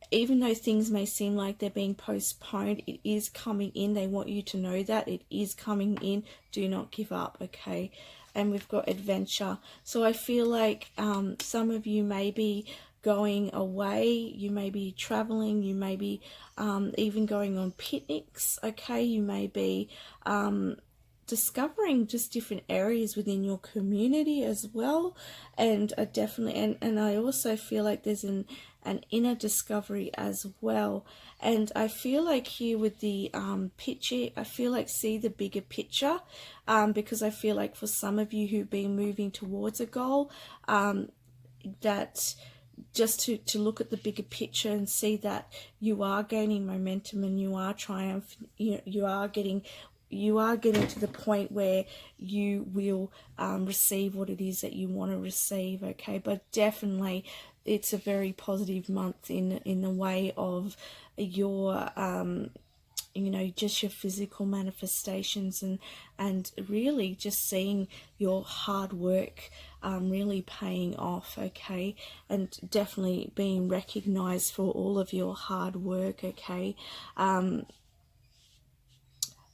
[SPEAKER 1] even though things may seem like they're being postponed, it is coming in. They want you to know that it is coming in. Do not give up, okay? And we've got adventure. So I feel like some of you may be going away, you may be traveling, you may be even going on picnics, okay? You may be discovering just different areas within your community as well. And definitely, and I also feel like there's an inner discovery as well. And I feel like here with the picture, I feel like see the bigger picture, because I feel like for some of you who've been moving towards a goal, that just to look at the bigger picture and see that you are gaining momentum and you are triumphant, you are getting to the point where you will receive what it is that you want to receive. Okay, but definitely it's a very positive month in the way of your just your physical manifestations, and really just seeing your hard work really paying off. Okay, and definitely being recognized for all of your hard work. Okay,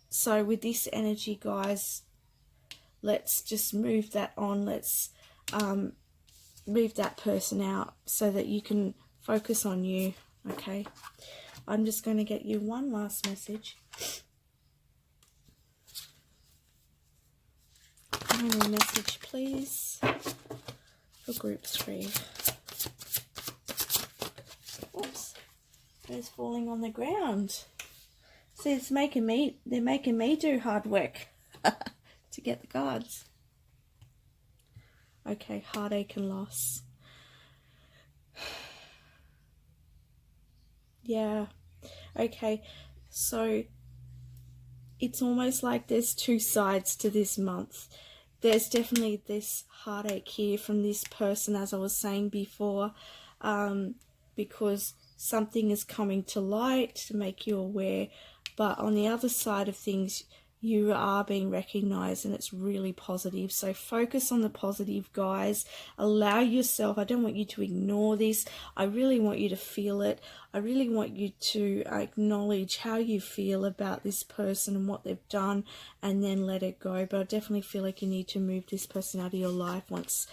[SPEAKER 1] so with this energy, guys, let's just move that on. Let's move that person out so that you can focus on you. Okay, I'm just going to get you one last message. Final message, please, for group 3. Oops, it's falling on the ground. See, they're making me do hard work to get the cards. Okay, heartache and loss. Yeah, okay, so it's almost like there's two sides to this month. There's definitely this heartache here from this person, as I was saying before, because something is coming to light to make you aware. But on the other side of things, you are being recognized, and it's really positive. So focus on the positive, guys. Allow yourself, I don't want you to ignore this. I really want you to feel it. I really want you to acknowledge how you feel about this person and what they've done, and then let it go. But I definitely feel like you need to move this person out of your life once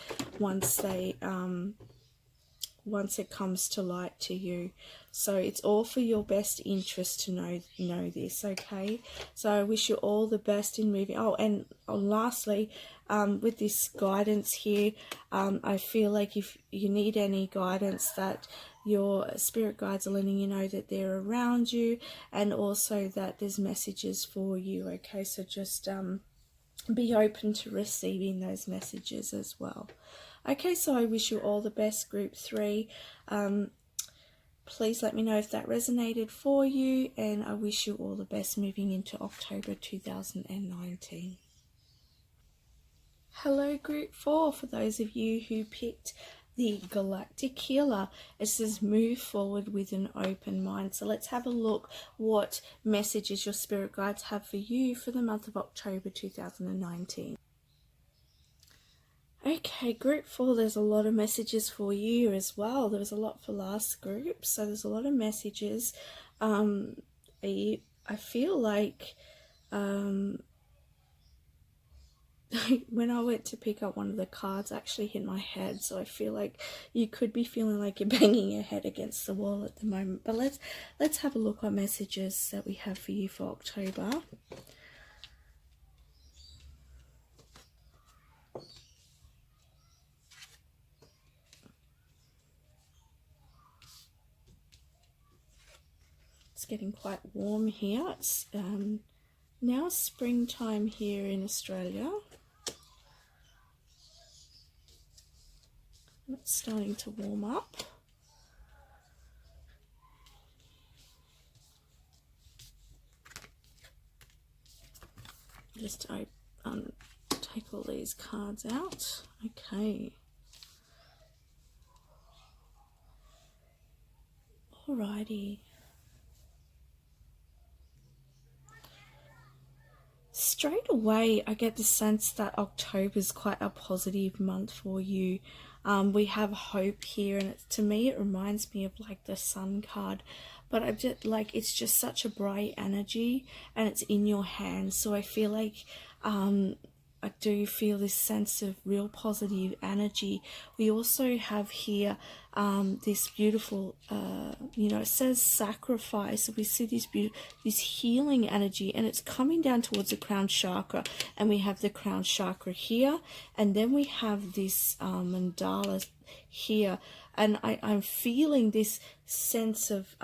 [SPEAKER 1] it comes to light to you. So it's all for your best interest to know this. Okay, so I wish you all the best in moving. And lastly, with this guidance here, I feel like if you need any guidance, that your spirit guides are letting you know that they're around you, and also that there's messages for you. Okay, so just be open to receiving those messages as well. Okay, so I wish you all the best, group 3. Please let me know if that resonated for you, and I wish you all the best moving into October 2019. Hello, group 4. For those of you who picked the Galactic Healer, it says move forward with an open mind. So let's have a look what messages your spirit guides have for you for the month of October 2019. Okay, group 4, there's a lot of messages for you as well. There was a lot for last group, so there's a lot of messages. I feel like when I went to pick up one of the cards, I actually hit my head, so I feel like you could be feeling like you're banging your head against the wall at the moment. But let's have a look at messages that we have for you for October. It's getting quite warm here. It's now springtime here in Australia. It's starting to warm up. Just take all these cards out. Okay. Alrighty. Straight away, I get the sense that October is quite a positive month for you. We have hope here, and to me, it reminds me of like the Sun card. But I just like, it's just such a bright energy, and it's in your hands. So I feel like I do feel this sense of real positive energy. We also have here this beautiful, it says sacrifice. We see this healing energy, and it's coming down towards the crown chakra. And we have the crown chakra here, and then we have this mandala here. And I'm feeling this sense of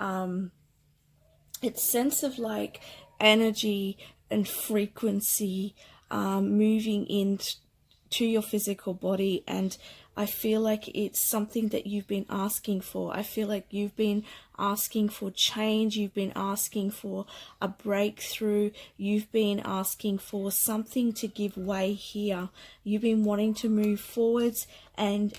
[SPEAKER 1] like energy and frequency moving into your physical body. And I feel like it's something that you've been asking for. I feel like you've been asking for change. You've been asking for a breakthrough. You've been asking for something to give way here. You've been wanting to move forwards, and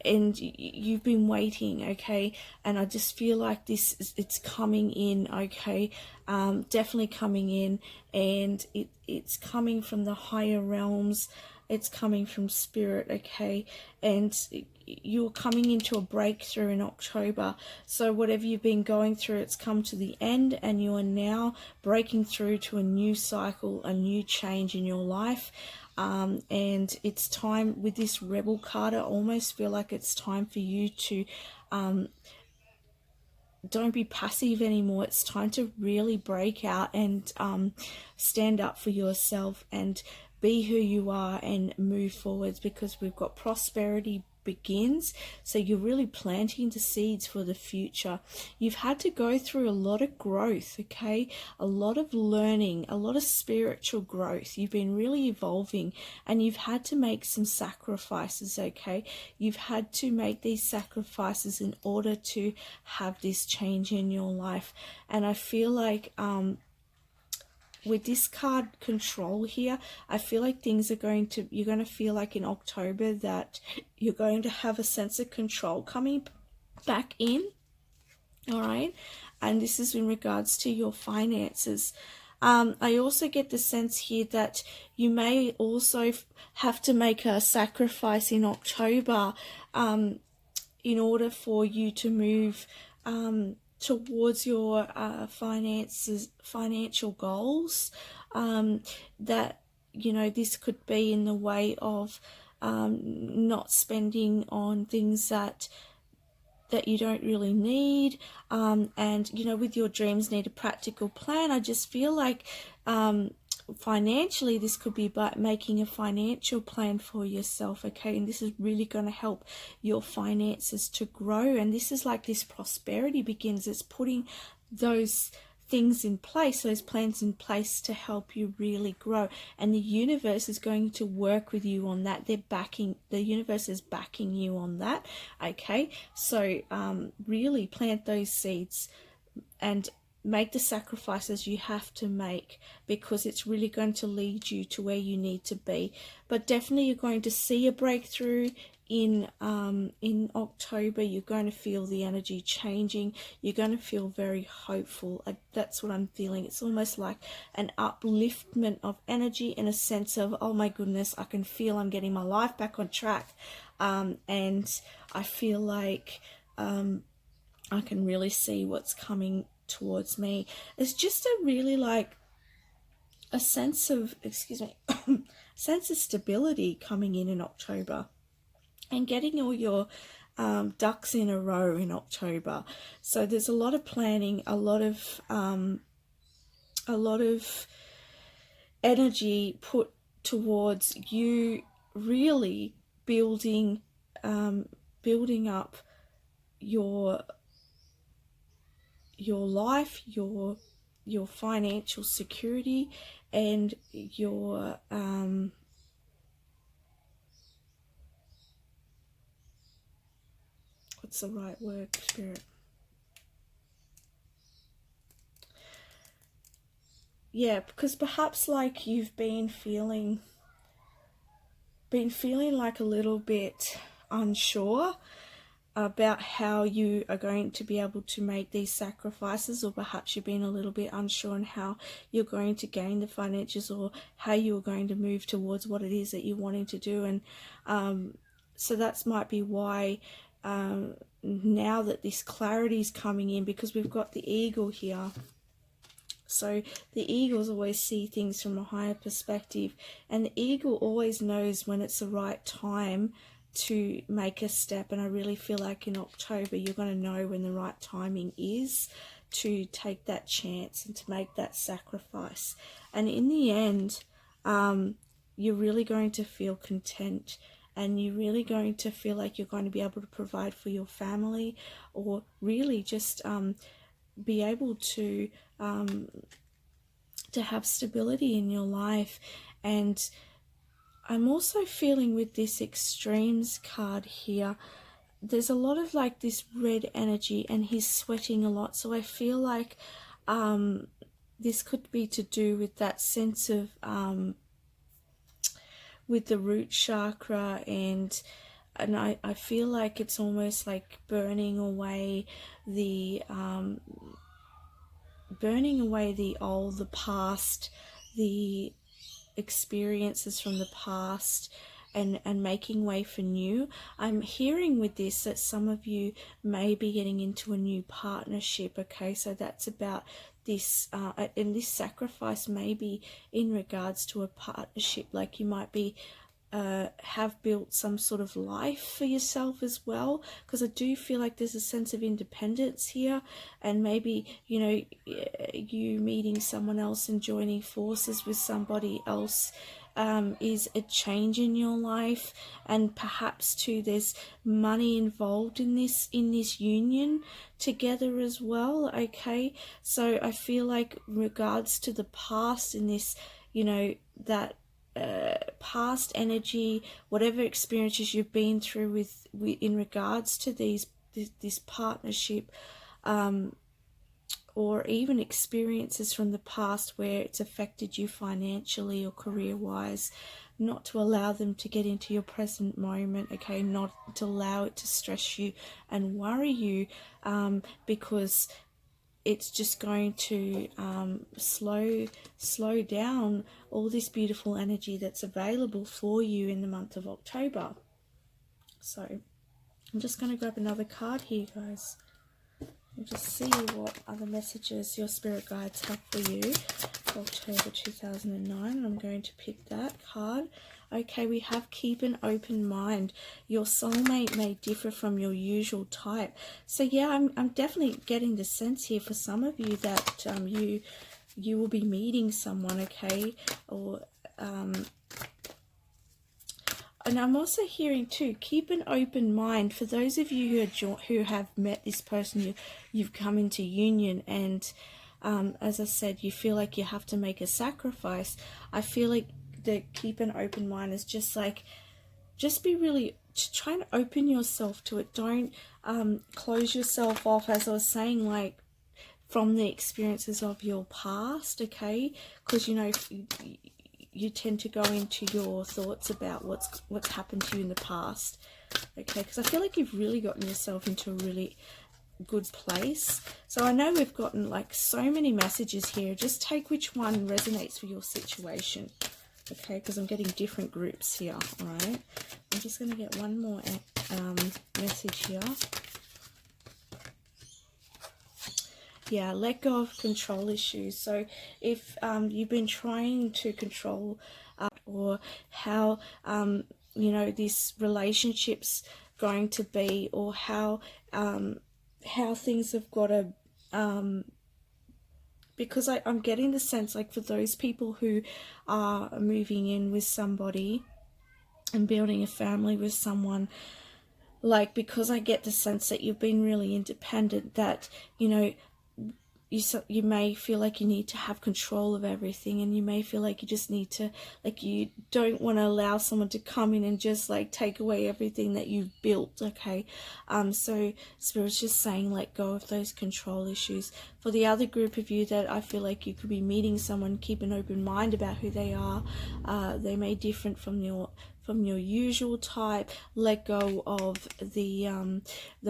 [SPEAKER 1] you've been waiting, okay? And I just feel like it's coming in, okay? Definitely coming in, and it's coming from the higher realms. It's coming from spirit, okay? And you're coming into a breakthrough in October. So whatever you've been going through, it's come to the end, and you are now breaking through to a new cycle, a new change in your life. And it's time, with this Rebel card, I almost feel like it's time for you to don't be passive anymore. It's time to really break out and stand up for yourself and be who you are and move forwards, because we've got prosperity begins. So you're really planting the seeds for the future. You've had to go through a lot of growth, okay? A lot of learning, a lot of spiritual growth. You've been really evolving, and you've had to make some sacrifices, okay? You've had to make these sacrifices in order to have this change in your life. And I feel like with this card control here, I feel like you're going to feel like in October that you're going to have a sense of control coming back in, all right? And this is in regards to your finances. I also get the sense here that you may also have to make a sacrifice in October in order for you to move towards your financial goals. That, this could be in the way of not spending on things that you don't really need, and with your dreams need a practical plan. I just feel like financially, this could be about making a financial plan for yourself, okay? And this is really going to help your finances to grow. And this is like this prosperity begins. It's putting those things in place, those plans in place to help you really grow. And the universe is going to work with you on that. The universe is backing you on that, okay? So really plant those seeds and make the sacrifices you have to make, because it's really going to lead you to where you need to be. But definitely you're going to see a breakthrough in October. You're going to feel the energy changing. You're going to feel very hopeful. That's what I'm feeling. It's almost like an upliftment of energy, in a sense of, oh my goodness, I can feel I'm getting my life back on track. And I feel like I can really see what's coming towards me. It's just a really like a sense of, sense of stability coming in October, and getting all your ducks in a row in October. So there's a lot of planning, a lot of energy put towards you really building up your life, your financial security, and your what's the right word, Spirit? Yeah, because perhaps like you've been feeling like a little bit unsure about how you are going to be able to make these sacrifices, or perhaps you've been a little bit unsure on how you're going to gain the finances, or how you're going to move towards what it is that you're wanting to do. And so that might be why now that this clarity is coming in, because we've got the eagle here. So the eagles always see things from a higher perspective, and the eagle always knows when it's the right time to make a step. And I really feel like in October you're going to know when the right timing is to take that chance and to make that sacrifice. And in the end, you're really going to feel content, and you're really going to feel like you're going to be able to provide for your family, or really just be able to have stability in your life. And I'm also feeling with this extremes card here, there's a lot of like this red energy, and he's sweating a lot. So I feel like this could be to do with that sense of with the root chakra, and I feel like it's almost like burning away the old, the past, the experiences from the past, and making way for new. I'm hearing with this that some of you may be getting into a new partnership, okay? So that's about this, and this sacrifice may be in regards to a partnership, like you might be have built some sort of life for yourself as well, because I do feel like there's a sense of independence here, and maybe, you know, you meeting someone else and joining forces with somebody else is a change in your life. And perhaps too there's money involved in this union together as well, okay? So I feel like regards to the past in this, you know, that past energy, whatever experiences you've been through with in regards to this partnership, or even experiences from the past where it's affected you financially or career wise, not to allow them to get into your present moment, okay? Not to allow it to stress you and worry you, because it's just going to slow down all this beautiful energy that's available for you in the month of October. So I'm just going to grab another card here, guys, and just see what other messages your spirit guides have for you for October 2009. And I'm going to pick that card. Okay, we have keep an open mind. Your soulmate may differ from your usual type. So yeah, I'm definitely getting the sense here for some of you that you will be meeting someone, okay? Or and I'm also hearing too, keep an open mind. For those of you who have met this person, you've come into union, and as I said, you feel like you have to make a sacrifice. I feel like the keep an open mind is just like, just be really, try and open yourself to it. Don't close yourself off, as I was saying, like from the experiences of your past, okay? Because you know, you tend to go into your thoughts about what's happened to you in the past, okay? Because I feel like you've really gotten yourself into a really good place. So I know we've gotten like so many messages here. Just take which one resonates for your situation, okay? Because I'm getting different groups here. All right, I'm just going to get one more message here. Yeah, let go of control issues. So if you've been trying to control or how you know, this relationship's going to be, or how things have got to because I'm getting the sense, like for those people who are moving in with somebody and building a family with someone, like, because I get the sense that you've been really independent, that, you know, you may feel like you need to have control of everything, and you may feel like you just need to, like, you don't want to allow someone to come in and just like take away everything that you've built, okay? So Spirit's just saying let go of those control issues. For the other group of you that I feel like you could be meeting someone, keep an open mind about who they are. They may differ from your usual type. Let go of the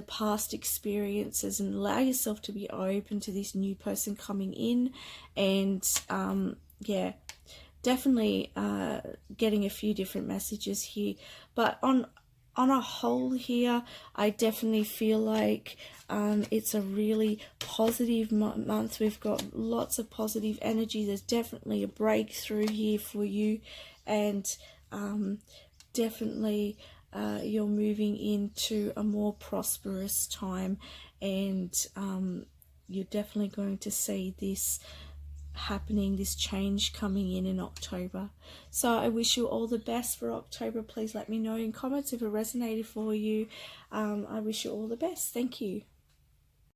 [SPEAKER 1] past experiences and allow yourself to be open to this new person coming in. And yeah, definitely getting a few different messages here. But on on a whole here, I definitely feel like it's a really positive month. We've got lots of positive energy. There's definitely a breakthrough here for you, and definitely you're moving into a more prosperous time, and you're definitely going to see this happening, this change coming in October. So I wish you all the best for October. Please let me know in comments if it resonated for you. I wish you all the best. Thank you.